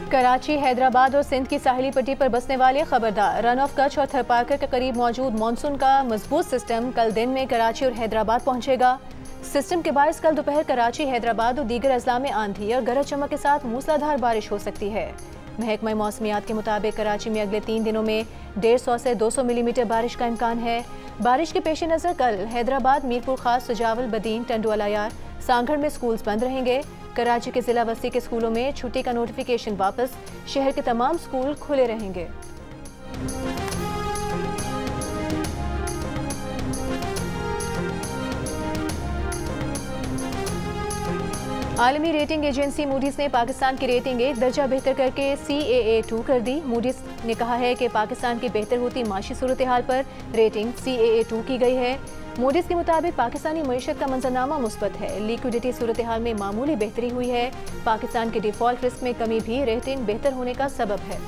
कराची, हैदराबाद और सिंध की साहिली पट्टी पर बसने वाले खबरदार, रन ऑफ कच्छ और थरपारकर के करीब मौजूद मानसून का मजबूत सिस्टम कल दिन में कराची और हैदराबाद पहुंचेगा। सिस्टम के बायस कल दोपहर कराची, हैदराबाद और दीगर अजला में आंधी और गरज चमक के साथ मूसलाधार बारिश हो सकती है। महकमा मौसमियात के मुताबिक कराची में अगले 3 दिनों में 150 से 200 मिलीमीटर बारिश का इम्कान है। बारिश के पेश नज़र कल हैदराबाद, मीरपुर खास, सुजावल, बदीन, टंडुअलायार, सांगढ़ में स्कूल्स बंद रहेंगे। कराची के जिला बस्ती के स्कूलों में छुट्टी का नोटिफिकेशन वापस, शहर के तमाम स्कूल खुले रहेंगे। आलमी रेटिंग एजेंसी मूडीज ने पाकिस्तान की रेटिंग 1 दर्जा बेहतर करके CAA2 कर दी। मूडीज ने कहा है कि पाकिस्तान की बेहतर होती माशी सूरत हाल पर रेटिंग CAA2 की गई है। मूडीज के मुताबिक पाकिस्तानी मईशत का मंजरनामा मुस्बत है। लिक्विडिटी सूरत हाल में मामूली बेहतरी हुई है। पाकिस्तान के डिफॉल्ट रिस्क में कमी भी रेटिंग बेहतर होने का सबब है।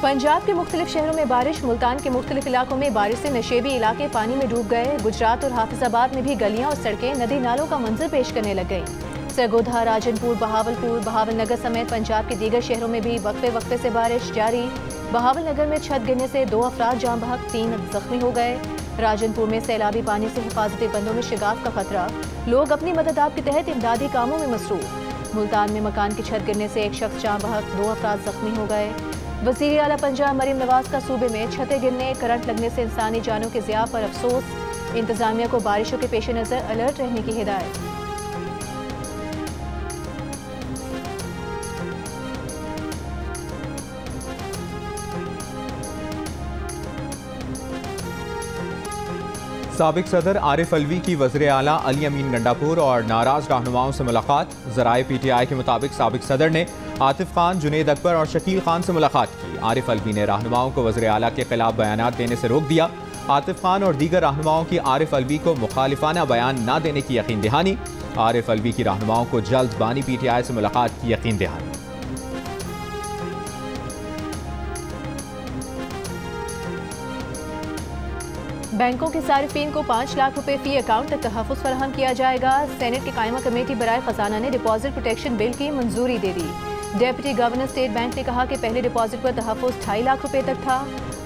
पंजाब के मुख्तलिफ शहरों में बारिश, मुल्तान के मुख्तलिफ इलाकों में बारिश से नशेबी इलाके पानी में डूब गए। गुजरात और हाफिजाबाद में भी गलियां और सड़कें नदी नालों का मंजर पेश करने लग गईं। सरगोधा, राजनपुर, बहावल नगर समेत पंजाब के दीगर शहरों में भी वक्फे वक्फे से बारिश जारी। बहावल नगर में छत गिरने से 2 अफराद जान बहक, 3 जख्मी हो गए। राजनपुर में सैलाबी पानी से हिफाजती बंदों में शिगाफ का खतरा, लोग अपनी मदद के तहत इमदादी कामों में मसरूफ। मुल्तान में मकान की छत गिरने से 1 शख्स जान बहक, 2 अफराद जख्मी हो गए। वज़ीर आला पंजाब मरीम नवाज का सूबे में छतें गिरने, करंट लगने से इंसानी जानों के ज़िया पर अफसोस। इंतजामिया को बारिशों के पेश नज़र अलर्ट रहने की हिदायत। साबिक सदर आरिफ अलवी की वज़ीर आला अली अमीन गंडापुर और नाराज रहनुमाओं से मुलाकात। ज़राए PTI के मुताबिक साबिक सदर ने आतिफ खान, जुनेद अकबर और शकील खान से मुलाकात की। आरिफ अलवी ने रहनुमाओं को वज़ीर आला के खिलाफ बयानात देने से रोक दिया। आतिफ खान और दीगर रहनुमाओं की आरिफ अलवी को मुखालिफाना बयान न देने की यकीन दहानी। आरिफ अलवी की रहनुमाओं को जल्द बानी PTI से मुलाकात की यकीन दहानी। बैंकों के सारिफीन को 5 लाख रुपए फी अकाउंट तक तहफ़्फ़ुज़ फराहम किया जाएगा। सेनेट की कायमा कमेटी बराए खजाना ने डिपॉजिट प्रोटेक्शन बिल की मंजूरी दे दी। डेप्यूटी गवर्नर स्टेट बैंक ने कहा कि पहले डिपॉजिट पर तहफ़्फ़ुज़ 2.5 लाख रुपए तक था।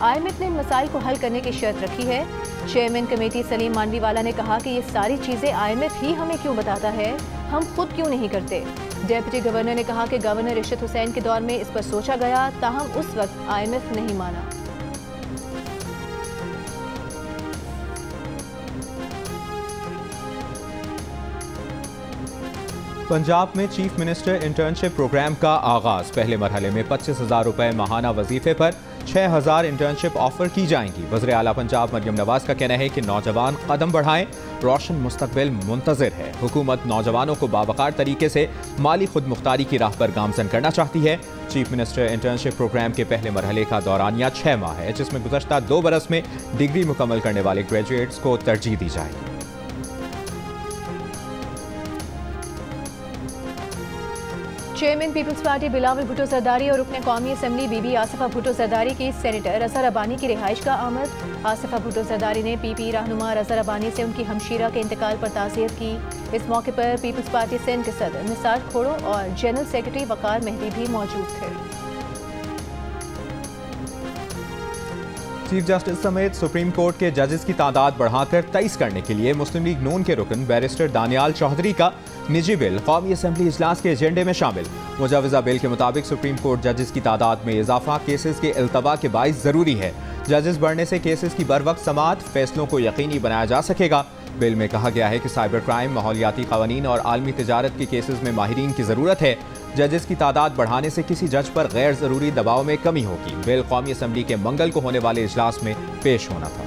IMF ने इन मसाइल को हल करने की शर्त रखी है। चेयरमैन कमेटी सलीम मानवीवाला ने कहा कि ये सारी चीज़ें IMF ही हमें क्यों बताता है, हम खुद क्यों नहीं करते। डेप्यूटी गवर्नर ने कहा कि गवर्नर इरशद हुसैन के दौर में इस पर सोचा गया, ताहम उस वक्त IMF नहीं माना। पंजाब में चीफ मिनिस्टर इंटर्नशिप प्रोग्राम का आगाज। पहले मरहले में 25,000 रुपए माहाना वजीफे पर 6,000 इंटर्नशिप ऑफर की जाएंगी। वज़ीर आला पंजाब मरियम नवाज का कहना है कि नौजवान कदम बढ़ाएं, रोशन मुस्तकबिल मुंतज़िर है। हुकूमत नौजवानों को बावकार तरीके से माली खुद मुख्तारी की राह पर गामजन करना चाहती है। चीफ मिनिस्टर इंटर्नशिप प्रोग्राम के पहले मरहले का दौरानिया 6 माह है, जिसमें गुज़श्ता 2 बरस में डिग्री मुकम्मल करने वाले ग्रेजुएट्स को तरजीह दी जाएगी। Chairman people's party Bilawal Bhutto Zardari और रुकन कौमी असम्बली बीबी आसिफा भुट्टो जरदारी की सेनेटर रज़ा रब्बानी की रिहाइश का आमद। आसिफा भुट्टो जरदारी ने PP रहनुमा रज़ा रब्बानी से उनकी हमशीरा के इंतकाल पर ताज़ियत की। इस मौके पर पीपल्स पार्टी सिंध के सदर निसार खोड़ो और जनरल सेक्रेटरी वकार मेहदी भी मौजूद थे। चीफ जस्टिस समेत सुप्रीम कोर्ट के जजेस की तादाद बढ़ाकर 23 करने के लिए मुस्लिम लीग नून के रुकन बैरिस्टर दानियाल चौधरी का निजी बिल कौमी असम्बली इजलास के एजेंडे में शामिल। मुजवजा बिल के मुताबिक सुप्रीम कोर्ट जजेस की तादाद में इजाफा केसेस के इल्तबा के बाइस ज़रूरी है। जजेस बढ़ने से केसेस की बर वक्त समाअत, फैसलों को यकीनी बनाया जा सकेगा। बिल में कहा गया है कि साइबर क्राइम, माहौलियाती क़वानीन और आलमी तिजारत के केसेस में माहिरीन की ज़रूरत है। जजेस की तादाद बढ़ाने से किसी जज पर गैर ज़रूरी दबाव में कमी होगी। बिल कौमी असम्बली के मंगल को होने वाले इजलास में पेश होना था।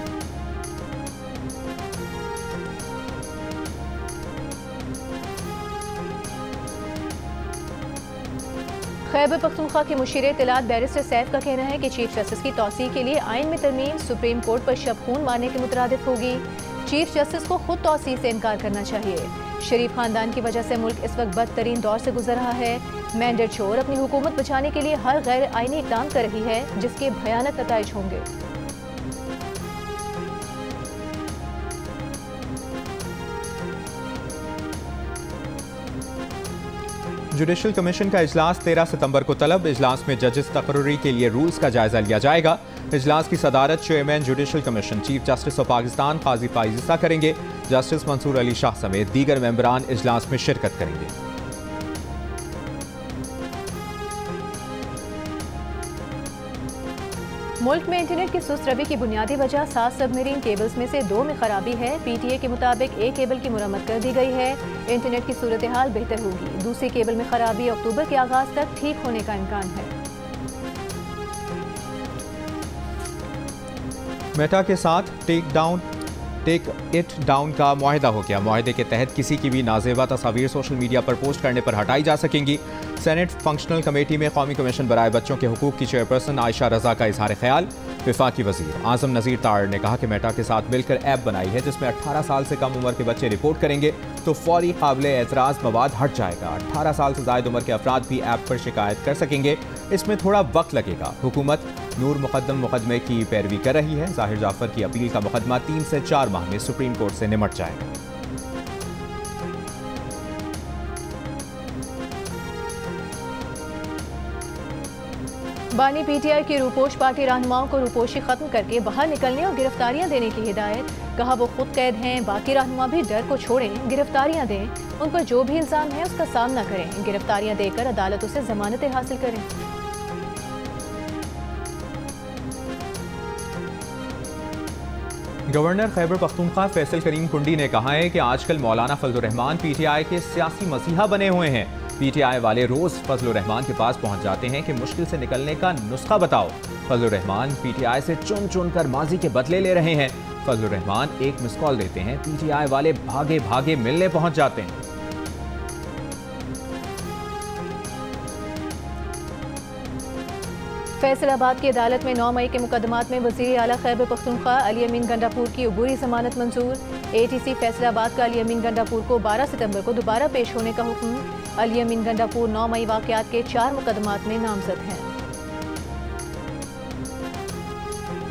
खैबर पख्तूनख्वा के मुशीर इत्तलात बैरिस्टर सैफ का कहना है कि चीफ जस्टिस की तौसीह के लिए आइन में तरमीम सुप्रीम कोर्ट पर शब खून मारने के मुतरादिफ होगी। चीफ जस्टिस को खुद तौसीह से इनकार करना चाहिए। शरीफ खानदान की वजह से मुल्क इस वक्त बदतरीन दौर से गुजर रहा है। मैंडेट शोर अपनी हुकूमत बचाने के लिए हर गैर आइनी इक़दाम कर रही है, जिसके भयानक नताइज होंगे। जुडिशल कमीशन का इजलास 13 सितंबर को तलब। इजलास में जजेस तकर्री के लिए रूल्स का जायजा लिया जाएगा। इजलास की सदारत chairman judicial commission chief justice of Pakistan Qazi Faez Isa करेंगे। जस्टिस मंसूर अली शाह समेत दीगर मेंबरान इजलास में शिरकत करेंगे। मुल्क में इंटरनेट की सुस्त रवि की बुनियादी वजह 7 सबमरीन केबल्स में से 2 में खराबी है। PTA के मुताबिक एक केबल की मुरम्मत कर दी गई है। इंटरनेट की सूरत हाल बेहतर होगी। दूसरी केबल में खराबी अक्टूबर के आगाज तक ठीक होने का इम्कान है। मेटा के साथ टेक इट डाउन का मुआहिदा हो गया। मुआहिदे के तहत किसी की भी नाजेबा तस्वीर सोशल मीडिया पर पोस्ट करने पर हटाई जा सकेंगी। सेनेट फंक्शनल कमेटी में कौमी कमीशन बराए बच्चों के हुकूक की चेयरपर्सन आयशा रजा का इजहार ख्याल। वफाकी वजीर आजम नज़ीर तार ने कहा कि मेटा के साथ मिलकर ऐप बनाई है जिसमें 18 साल से कम उम्र के बच्चे रिपोर्ट करेंगे तो फौरी काबिल एतराज़ मवाद हट जाएगा। 18 साल से ज़ायद उम्र के अफराद भी ऐप पर शिकायत कर सकेंगे। इसमें थोड़ा वक्त लगेगा। हुकूमत नूर मुकदमे की पैरवी कर रही है। जाहिर जाफर की अपील का मुकदमा 3 से 4 माह में सुप्रीम कोर्ट से निमट जाएगा। बानी PTI की रूपोश पार्टी रहनुमाओं को रूपोशी खत्म करके बाहर निकलने और गिरफ्तारियां देने की हिदायत। कहा वो खुद कैद हैं, बाकी रहनुमा भी डर को छोड़ें, गिरफ्तारियां दें। उन पर जो भी इल्जाम है उसका सामना करें। गिरफ्तारियां देकर अदालतों से जमानतें हासिल करें। गवर्नर खैबर पख्तूनख्वा फैसल करीम कुंडी ने कहा है कि आजकल मौलाना फजलुर रहमान PTI के सियासी मसीहा बने हुए हैं। PTI वाले रोज फजलुर रहमान के पास पहुंच जाते हैं कि मुश्किल से निकलने का नुस्खा बताओ। फजलुर रहमान PTI से चुन चुन कर माजी के बदले ले रहे हैं। फजलुर रहमान एक मिस कॉल देते हैं, PTI वाले भागे भागे मिलने पहुंच जाते हैं। फैसलाबाद की अदालत में 9 मई के मुकदमात में वज़ीर आला खैबर पख्तूनख्वा अली अमीन गंडापुर की अबूरी जमानत मंजूर। ATC फैसलाबाद का अली अमीन गंडापुर को 12 सितंबर को दोबारा पेश होने का हुक्म। अली अमीन गंडापुर 9 मई वाक़यात के 4 मुकदमात में नामजद हैं।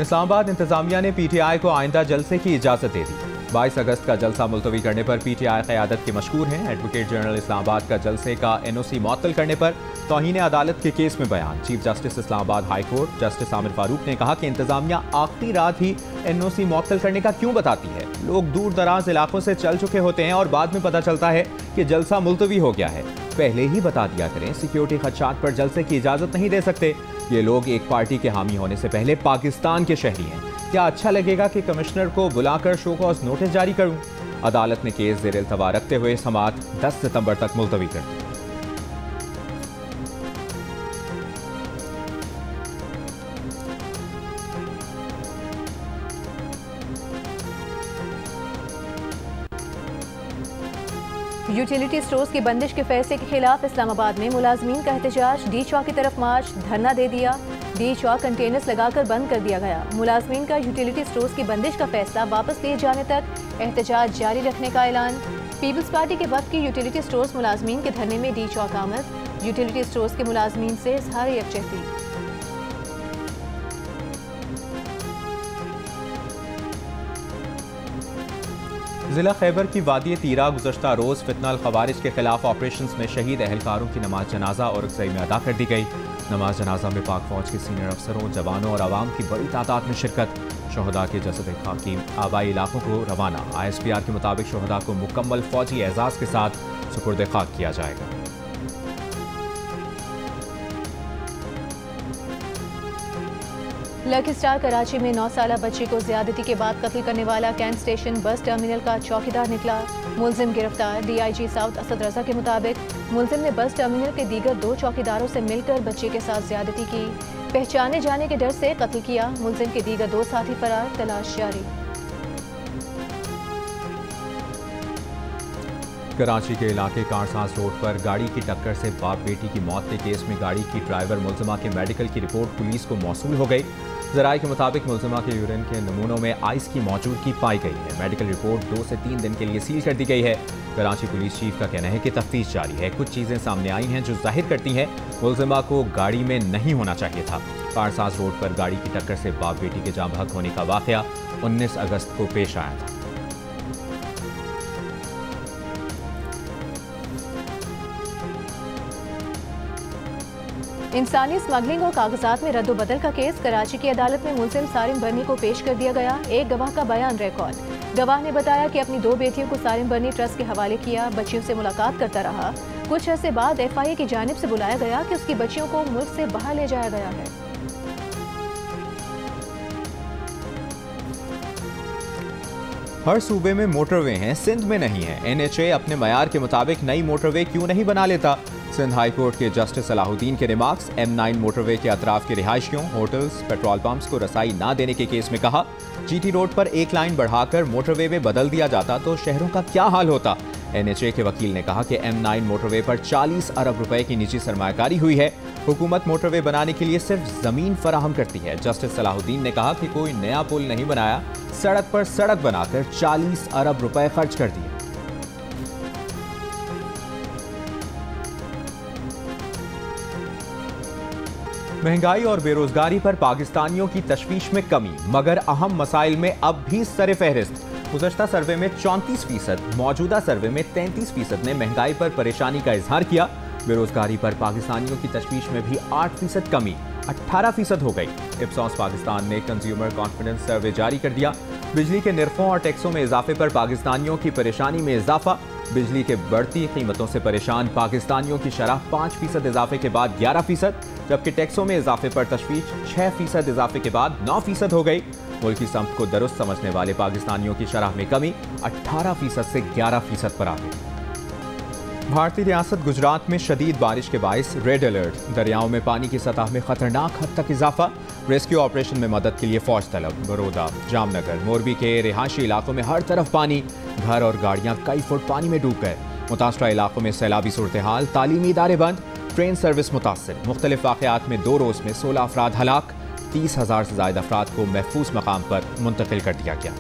इस्लामाबाद इंतजामिया ने PTI को आइंदा जलसे की इजाज़त दे दी। 22 अगस्त का जलसा मुलतवी करने पर PTI क़यादत के मशकूर हैं। एडवोकेट जनरल इस्लामाबाद का जलसे का NOC मुअत्तल करने पर तौहीन अदालत के केस में बयान। Chief justice Islamabad high court justice Aamir Farooq ने कहा कि इंतजामिया आखिरी रात ही NOC मुअत्तल करने का क्यों बताती है। लोग दूर दराज इलाकों से चल चुके होते हैं और बाद में पता चलता है कि जलसा मुलतवी हो गया है। पहले ही बता दिया करें। सिक्योरिटी खदशात पर जलसे की इजाज़त नहीं दे सकते। ये लोग एक पार्टी के हामी होने से पहले पाकिस्तान के शहरी हैं। क्या अच्छा लगेगा कि कमिश्नर को बुलाकर शो कॉज नोटिस जारी करूं? अदालत ने केस ज़ेर इल्तवा रखते हुए समाअत 10 सितंबर तक मुलतवी कर दी। यूटिलिटी स्टोर्स की बंदिश के फैसले के खिलाफ इस्लामाबाद में मुलाजमीन का एहतजाज। डी चौक की तरफ मार्च, धरना दे दिया। डी चौक कंटेनर्स लगाकर बंद कर दिया गया। मुलाजमीन का यूटिलिटी स्टोर्स की बंदिश का फैसला वापस लिए जाने तक एहतजाज जारी रखने का ऐलान। पीपल्स पार्टी के वक्त की यूटिलिटी स्टोर्स मुलाजमीन के धरने में डी चौक आमद। यूटिलिटी स्टोर्स के मुलाजमीन से इजहार यकजहती। जिला खैबर की वादी तीरा गुज़श्ता रोज़ फितनल खवारिज के खिलाफ ऑपरेशन में शहीद अहलकारों की नमाज जनाजा और अक्सई में अदा कर दी गई। नमाज जनाजा में पाक फौज के सीनियर अफसरों, जवानों और आवाम की बड़ी तादाद में शिरकत। शहदा के जसद खाकी आबाई इलाकों को रवाना। ISPR के मुताबिक शहदा को मुकम्मल फौजी एजाज़ के साथ सुपुर्द खाक किया जाएगा। लकी स्टार कराची में 9 साला बच्ची को ज्यादती के बाद कत्ल करने वाला कैंट स्टेशन बस टर्मिनल का चौकीदार निकला। मुलजिम गिरफ्तार। DIG साउथ असद रजा के मुताबिक मुलजिम ने बस टर्मिनल के दीगर 2 चौकीदारों से मिलकर बच्चे के साथ ज्यादती की। पहचाने जाने के डर से कत्ल किया। मुलजिम के दीगर 2 साथी फरार। तलाश जारी। कराची के इलाके कारसाज रोड पर गाड़ी की टक्कर से बाप बेटी की मौत के केस में गाड़ी की ड्राइवर मुलजिमा के मेडिकल की रिपोर्ट पुलिस को मौसूल हो गई। ज़राए के मुताबिक मुलजिमा के यूरिन के नमूनों में आइस की मौजूदगी पाई गई है। मेडिकल रिपोर्ट 2 से 3 दिन के लिए सील कर दी गई है। कराची पुलिस चीफ का कहना है कि तफ्तीश जारी है। कुछ चीज़ें सामने आई हैं जो जाहिर करती हैं मुलजिमा को गाड़ी में नहीं होना चाहिए था। कारसाज रोड पर गाड़ी की टक्कर से बाप बेटी के जाँ बहक होने का वाक़या 19 अगस्त को पेश आया था। इंसानी स्मगलिंग और कागजात में रद्दोबदल का केस। कराची की अदालत में मुलजिम सारिम बर्नी को पेश कर दिया गया। एक गवाह का बयान रिकॉर्ड। गवाह ने बताया कि अपनी 2 बेटियों को सारिम बर्नी ट्रस्ट के हवाले किया, बच्चियों से मुलाकात करता रहा। कुछ अर्से बाद FIA की जानिब से बुलाया गया कि उसकी बच्चियों को मुल्क से बाहर ले जाया गया है। हर सूबे में मोटरवे हैं, सिंध में नहीं है। NHA अपने मयार के मुताबिक नई मोटरवे क्यों नहीं बना लेता? सिंध हाई कोर्ट के जस्टिस सलाहुद्दीन के रिमार्क्स। M9 मोटरवे के अतराफ के रिहायशियों, होटल्स, पेट्रोल पंप्स को रसाई ना देने के केस में कहा, GT रोड पर एक लाइन बढ़ाकर मोटरवे में बदल दिया जाता तो शहरों का क्या हाल होता? NHA के वकील ने कहा कि M9 मोटरवे पर 40 अरब रुपए की निजी सरमायाकारी हुई है। हुकूमत मोटरवे बनाने के लिए सिर्फ जमीन फराहम करती है। जस्टिस सलाहुद्दीन ने कहा कि कोई नया पुल नहीं बनाया, सड़क पर सड़क बनाकर 40 अरब रुपए खर्च कर दिए। महंगाई और बेरोजगारी पर पाकिस्तानियों की तशवीश में कमी, मगर अहम मसाइल में अब भी सरे फहरिस्त। गुज़श्ता सर्वे में 34%, मौजूदा सर्वे में 33% ने महंगाई पर परेशानी का इजहार किया। बेरोजगारी पर पाकिस्तानियों की तशवीश में भी 8% कमी 18% हो गई। इप्सॉस पाकिस्तान ने कंज्यूमर कॉन्फिडेंस सर्वे जारी कर दिया। बिजली के निर्खों और टैक्सों में इजाफे पर पाकिस्तानियों की परेशानी में इजाफा। बिजली के बढ़ती कीमतों से परेशान पाकिस्तानियों की शरह 5% इजाफे के बाद 11%, जबकि टैक्सों में इजाफे पर तशवीश 6% इजाफे के बाद 9% हो गई। मुल्की संपत को दुरुस्त समझने वाले पाकिस्तानियों की शरह में कमी 18% से 11% पर आ गई। भारतीय रियासत गुजरात में शदीद बारिश के बाइस रेड अलर्ट। दरियाओं में पानी की सतह में खतरनाक हद तक इजाफा। रेस्क्यू ऑपरेशन में मदद के लिए फौज तलब। बरोदा, जामनगर, मोरबी के रिहायशी इलाकों में हर तरफ पानी। घर और गाड़ियां कई फुट पानी में डूब गए। मुतासरा इलाकों में सैलाबी सूरत हाल। तालीमी इदारे बंद, ट्रेन सर्विस मुतासर। मुख्तलिफ वाक़यात में 2 रोज़ में 16 अफराद हलाक। 30,000 से ज़ायद अफराद को महफूज मकाम पर मुंतकिल कर दिया गया।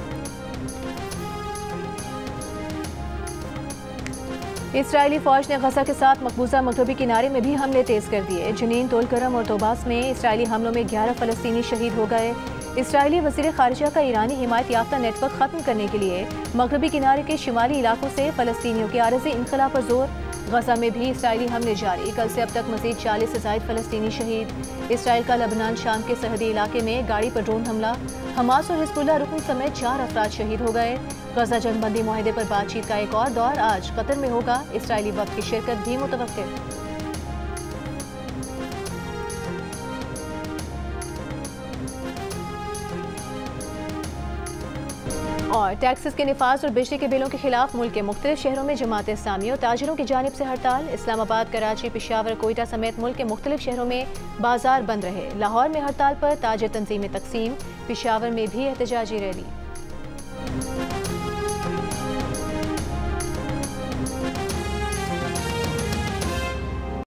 इसराइली फौज ने गजा के साथ मकबूजा मगरबी किनारे में भी हमले तेज कर दिए। जनीन, तोलकरम और तोबास में इसराइली हमलों में 11 फ़लस्तीनी शहीद हो गए। इसराइली वज़ीर ख़ारिजा का ईरानी हिमायत याफ्ता नेटवर्क ख़त्म करने के लिए मगरबी किनारे के शिमाली इलाकों से फ़लस्तीनियों के आरज़ी इनखला पर जोर। गजा में भी इसराइली हमले जारी। कल से अब तक मज़ीद 40 से ज़ायद फ़लस्तीनी शहीद। इसराइल का लबनान शाम के सरहदी इलाके में गाड़ी पर ड्रोन हमला। हमास और हिज़्बुल्लाह रुकन समेत 4 अफराद शहीद हो गए। गजा जंगबंदी मुआहदे पर बातचीत का एक और दौर आज कतर में होगा। इसराइली वक्त की शिरकत भी मुतवक्किल। और टैक्सेस के निफाज और बिजली के बिलों के खिलाफ मुल्क के मुख्तलिफ शहरों में जमात इस्लामी और ताजिरों की जानिब से हड़ताल। इस्लामाबाद, कराची, पेशावर, कोयटा समेत मुल्क के मुख्तलिफ शहरों में बाजार बंद रहे। लाहौर में हड़ताल पर ताजिर तंजीमें तकसीम। पेशावर में भी एहतजाजी रैली।